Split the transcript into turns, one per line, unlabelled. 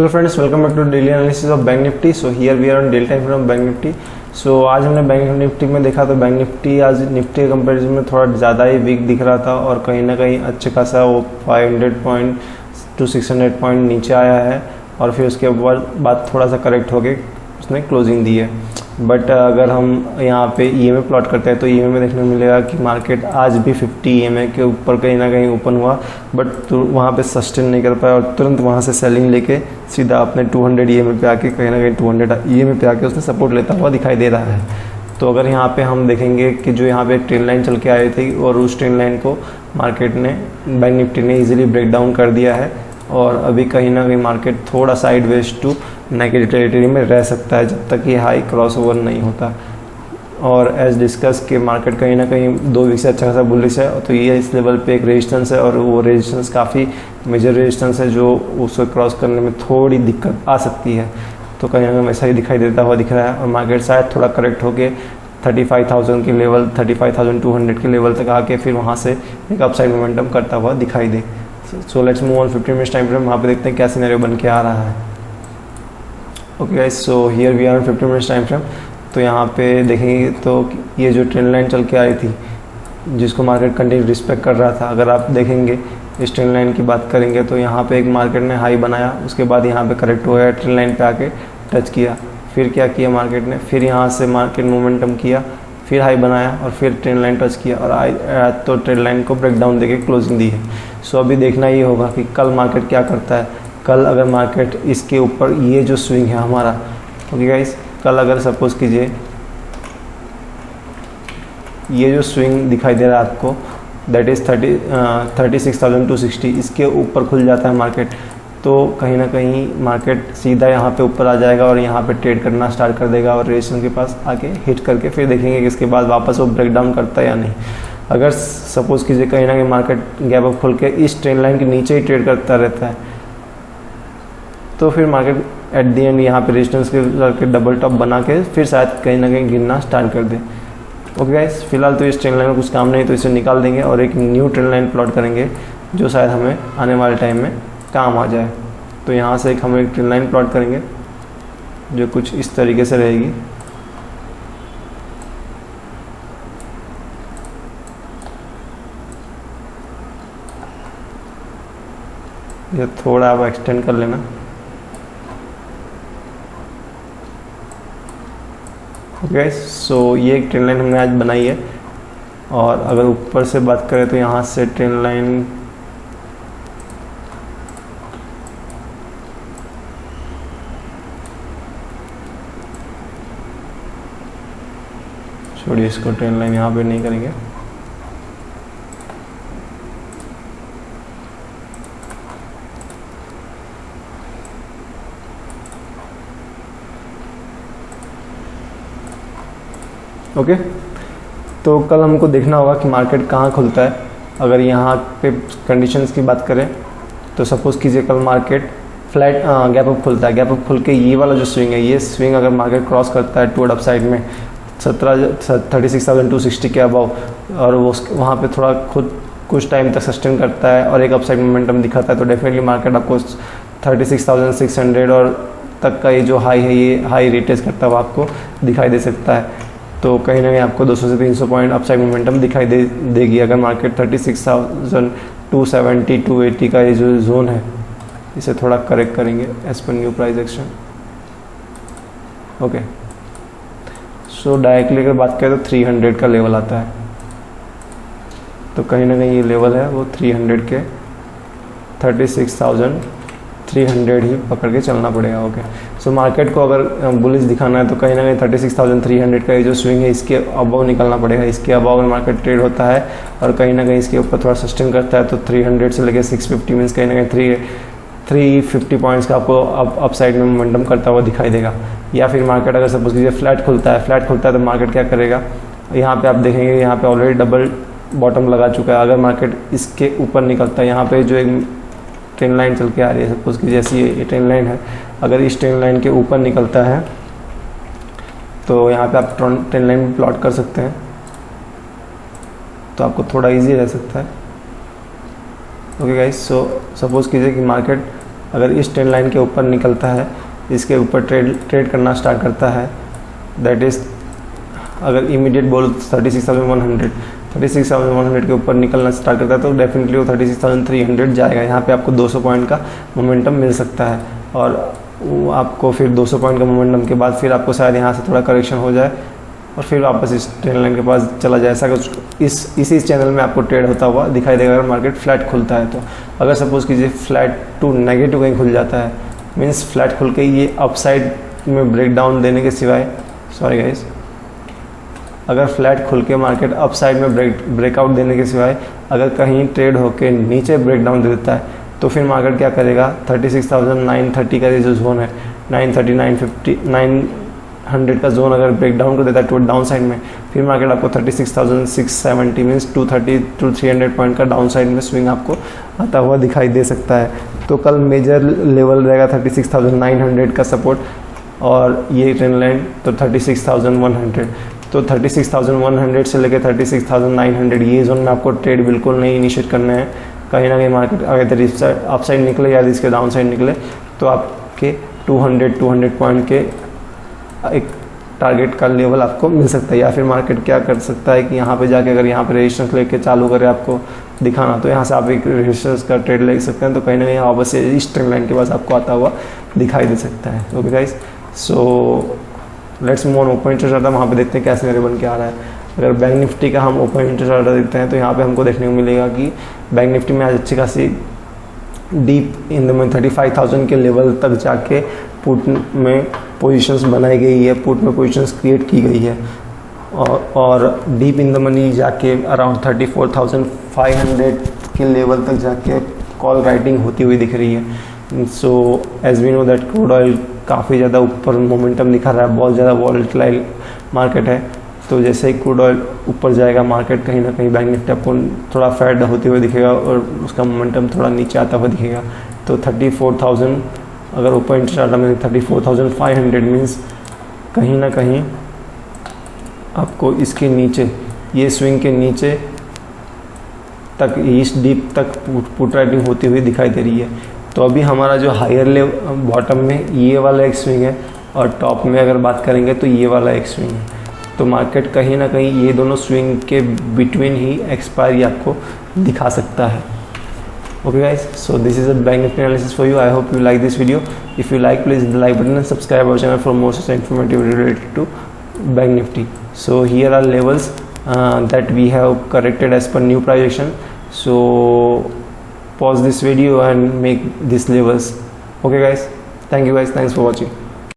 Hello friends, welcome back to daily analysis of bank Nifty. So here we are on daily time from bank Nifty. So आज हमने bank Nifty में देखा तो bank Nifty आज निफ्टी के कंपैरिजन में थोड़ा ज़्यादा ही वीक दिख रहा था और कहीं ना कहीं अच्छे खासा वो 500 पॉइंट टू 600 पॉइंट नीचे आया है और फिर उसके बाद थोड़ा सा करेक्ट होके उसने क्लोजिंग दी है। बट अगर हम यहाँ पे EMA प्लॉट करते हैं तो EMA में देखने को मिलेगा कि मार्केट आज भी 50 EMA के ऊपर कहीं ना कहीं ओपन हुआ, बट वहाँ पे सस्टेन नहीं कर पाया और तुरंत वहाँ से सेलिंग लेके सीधा अपने 200 EMA पे आके कहीं ना कहीं 200 EMA पे आके उसने सपोर्ट लेता हुआ दिखाई दे रहा है। तो अगर यहाँ पे हम देखेंगे कि जो यहाँ पे ट्रेंड लाइन चल के आई थी और उस ट्रेंड लाइन को मार्केट ने बैंक निफ्टी ने ईजिली ब्रेक डाउन कर दिया है और अभी कहीं ना कहीं मार्केट थोड़ा साइडवेज टू नेगेटिव टेरिटरी में रह सकता है जब तक ये हाई क्रॉस ओवर नहीं होता। और एज डिस्कस के मार्केट कहीं ना कहीं 2 वीक से अच्छा खासा बुलिश है, तो ये इस लेवल पे एक रेजिस्टेंस है और वो रेजिस्टेंस काफ़ी मेजर रेजिस्टेंस है जो उसको क्रॉस करने में थोड़ी दिक्कत आ सकती है। तो कहीं ना कहीं ऐसा ही दिखाई देता हुआ दिख रहा है और मार्केट शायद थोड़ा करेक्ट होके 35,000 के लेवल 35,200 के लेवल तक आके फिर वहाँ से एक अपसाइड मोमेंटम करता हुआ दिखाई दे। So let's move on 15 minutes time frame, वहाँ पे देखते हैं क्या सिनेरियो बन के आ रहा है। Okay guys, so here we are 15 minutes time frame. तो यहाँ पे देखेंगे तो ये जो ट्रेंड लाइन चल के आई थी जिसको मार्केट कंटिन्यू रिस्पेक्ट कर रहा था, अगर आप देखेंगे इस ट्रेंड लाइन की बात करेंगे तो यहाँ पे एक मार्केट ने हाई बनाया, उसके बाद यहाँ पे करेक्ट हो गया, ट्रेंड लाइन पे आके टच किया, फिर क्या किया मार्केट ने, फिर यहाँ से मार्केट मोमेंटम किया, फिर हाई बनाया और फिर ट्रेंड लाइन टच किया और आज तो ट्रेंड लाइन को ब्रेक डाउन देके क्लोजिंग दी है। सो अभी देखना ये होगा कि कल मार्केट क्या करता है। कल अगर मार्केट इसके ऊपर ये जो स्विंग है हमारा, ओके गाइस, कल अगर सपोज कीजिए ये जो स्विंग दिखाई दे रहा है आपको, दैट इज़ 36,260, इसके ऊपर खुल जाता है मार्केट तो कहीं ना कहीं मार्केट सीधा यहाँ पे ऊपर आ जाएगा और यहाँ पे ट्रेड करना स्टार्ट कर देगा और रेजिस्टेंस के पास आके हिट करके फिर देखेंगे कि इसके बाद वापस वो ब्रेक डाउन करता है या नहीं। अगर सपोज कीजिए कहीं ना कहीं मार्केट गैप अप खुल के इस ट्रेंड लाइन के नीचे ही ट्रेड करता रहता है तो फिर मार्केट एट दी एंड यहाँ पे रेजिस्टेंस के डबल टॉप बना के फिर शायद कहीं ना कहीं गिरना स्टार्ट कर दे। ओके गाइस, फिलहाल तो इस ट्रेंड लाइन में कुछ काम नहीं तो इसे निकाल देंगे और एक न्यू ट्रेंड लाइन प्लॉट करेंगे जो शायद हमें आने वाले टाइम में काम आ जाए। तो यहाँ से हम एक ट्रेंड लाइन प्लॉट करेंगे जो कुछ इस तरीके से रहेगी। ये थोड़ा आप एक्सटेंड कर लेना। ओके, सो ये एक ट्रेंड लाइन हमने आज बनाई है और अगर ऊपर से बात करें तो यहाँ से ट्रेंड लाइन छोड़िए, इसको ट्रेंड लाइन यहाँ पे नहीं करेंगे। ओके, तो कल हमको देखना होगा कि मार्केट कहाँ खुलता है। अगर यहाँ पे कंडीशंस की बात करें तो सपोज़ कीजिए कल मार्केट फ्लैट गैप अप खुलता है, गैप अप खुल के ये वाला जो स्विंग है, ये स्विंग अगर मार्केट क्रॉस करता है टूवर्ड अप साइड में 36,260 के अबाव और वो वहाँ पे थोड़ा खुद कुछ टाइम तक सस्टेन करता है और एक अपसाइड मोमेंटम दिखाता है तो डेफिनेटली मार्केट आपको 36,600 और तक का ये जो हाई है ये हाई रिटेस्ट करता हुआ आपको दिखाई दे सकता है। तो कहीं ना कहीं आपको 200 से 300 पॉइंट अपसाइड मोमेंटम दिखाई देगी अगर मार्केट 36,270 280 का ये जो जोन है इसे थोड़ा करेक्ट करेंगे as per new price action. Okay, so directly अगर बात करें तो 300 का लेवल आता है तो कहीं ना कहीं ये लेवल है वो 300 के 36,300 ही पकड़ के चलना पड़ेगा। ओके, सो मार्केट को अगर बुलिश दिखाना है तो कहीं ना कहीं 36,300 का ये जो स्विंग है इसके अबव निकलना पड़ेगा। इसके अबव अगर मार्केट ट्रेड होता है और कहीं ना कहीं इसके ऊपर थोड़ा सस्टेन करता है तो 300 से लेकर 650 मीन्स कहीं ना कहीं 350 पॉइंट्स का आपको अप साइड में मोमेंटम करता हुआ दिखाई देगा। या फिर मार्केट अगर सपोज कीजिए फ्लैट खुलता है तो मार्केट क्या करेगा, यहाँ पे आप देखेंगे यहाँ पे ऑलरेडी डबल बॉटम लगा चुका है। अगर मार्केट इसके ऊपर निकलता है, यहाँ पे जो एक ट्रेंड लाइन चल के आ रही है सपोज कीजिए जैसी ये ट्रेंड लाइन है, अगर इस ट्रेंड लाइन के ऊपर निकलता है तो यहाँ पे आप ट्रेंड लाइन प्लॉट कर सकते हैं तो आपको थोड़ा ईजी रह सकता है। ओके गाइस, सो सपोज कीजिए कि मार्केट अगर इस ट्रेंड लाइन के ऊपर निकलता है, इसके ऊपर ट्रेड करना स्टार्ट करता है, दैट इज़ अगर इमीडिएट बोल 36,100 के ऊपर निकलना स्टार्ट करता है तो डेफिनेटली वो 36,300 जाएगा। यहाँ पे आपको 200 पॉइंट का मोमेंटम मिल सकता है और वो आपको फिर 200 पॉइंट का मोमेंटम के बाद फिर आपको शायद यहाँ से थोड़ा करेक्शन हो जाए और फिर वापस इस ट्रेंड लाइन के पास चला जाए। ऐसा कुछ इसी चैनल में आपको ट्रेड होता हुआ दिखाई देगा अगर मार्केट फ्लैट खुलता है तो। अगर सपोज़ कीजिए फ्लैट टू नेगेटिव कहीं खुल जाता है, मीन्स फ्लैट खुल के ये अपसाइड में ब्रेकडाउन देने के सिवाय, सॉरी गाइस, अगर फ्लैट खुल के मार्केट अपसाइड में ब्रेकआउट देने के सिवाय अगर कहीं ट्रेड होके नीचे ब्रेकडाउन दे देता है तो फिर मार्केट क्या करेगा, 36,930 का ये जो जोन है, 930, 950, 900 का जोन अगर ब्रेकडाउन कर देता है टू डाउन साइड में, फिर मार्केट आपको 36,670 मीन्स 230 to 300 पॉइंट का डाउन साइड में स्विंग आपको आता हुआ दिखाई दे सकता है। तो कल मेजर लेवल रहेगा 36,900 का सपोर्ट और ये ट्रेंड लाइन तो 36,100। तो 36,100 से लेकर 36,900 ये जोन में आपको ट्रेड बिल्कुल नहीं इनिशिएट करना है। कहीं ना कहीं मार्केट अगर अप साइड निकले या इसके डाउन साइड निकले तो आपके 200 पॉइंट के एक टारगेट का लेवल आपको मिल सकता है। या फिर मार्केट क्या कर सकता है कि यहाँ पे जाके अगर यहाँ पे रेजिस्टेंस लेके चालू करे आपको दिखाना, तो यहाँ से आप एक रेजिस्टेंस का ट्रेड ले सकते हैं। तो कहीं ना कहीं वापस से इस ट्रेंड लाइन के पास आपको आता हुआ दिखाई दे सकता है। Okay guys, so let's move on open interest chart. वहाँ पे देखते हैं क्या सिनेरियो बन के आ रहा है। अगर बैंक निफ्टी का हम ओपन इंटरेस्ट चार्ट देखते हैं तो यहाँ पे हमको देखने को मिलेगा कि बैंक निफ्टी में आज अच्छी खासी डीप इन द में 35,000 के लेवल तक जाके पुट में पोजीशंस बनाई गई है, पुट में पोजीशंस क्रिएट की गई है और डीप इन द मनी जाके अराउंड 34,500 के लेवल तक जाके कॉल राइटिंग होती हुई दिख रही है। So as we know that crude oil काफ़ी ज़्यादा ऊपर मोमेंटम दिखा रहा है, बहुत ज़्यादा वॉलेटाइल मार्केट है। तो जैसे ही क्रूड ऑयल ऊपर जाएगा मार्केट कहीं ना कहीं बैंक निफ्टी आपको थोड़ा फैड होते हुए दिखेगा और उसका मोमेंटम थोड़ा नीचे आता हुआ दिखेगा। तो 34,000 अगर ऊपर इंटरेस्ट में 34,500 मीन्स कहीं ना कहीं आपको इसके नीचे, ये स्विंग के नीचे तक, इस डीप तक पुट राइटिंग होती हुई दिखाई दे रही है। तो अभी हमारा जो हायर लेवल बॉटम में ये वाला एक स्विंग है और टॉप में अगर बात करेंगे तो ये वाला एक स्विंग है। तो मार्केट कहीं ना कहीं ये दोनों स्विंग के बिटवीन ही एक्सपायरी आपको दिखा सकता है। Okay guys, so this is a bank nifty analysis for you. I hope you like this video. If you like, please hit the like button and subscribe our channel for more such informative related to bank nifty. So here are levels that we have corrected as per new projection. So pause this video and make these levels. Okay guys, thank you guys, thanks for watching.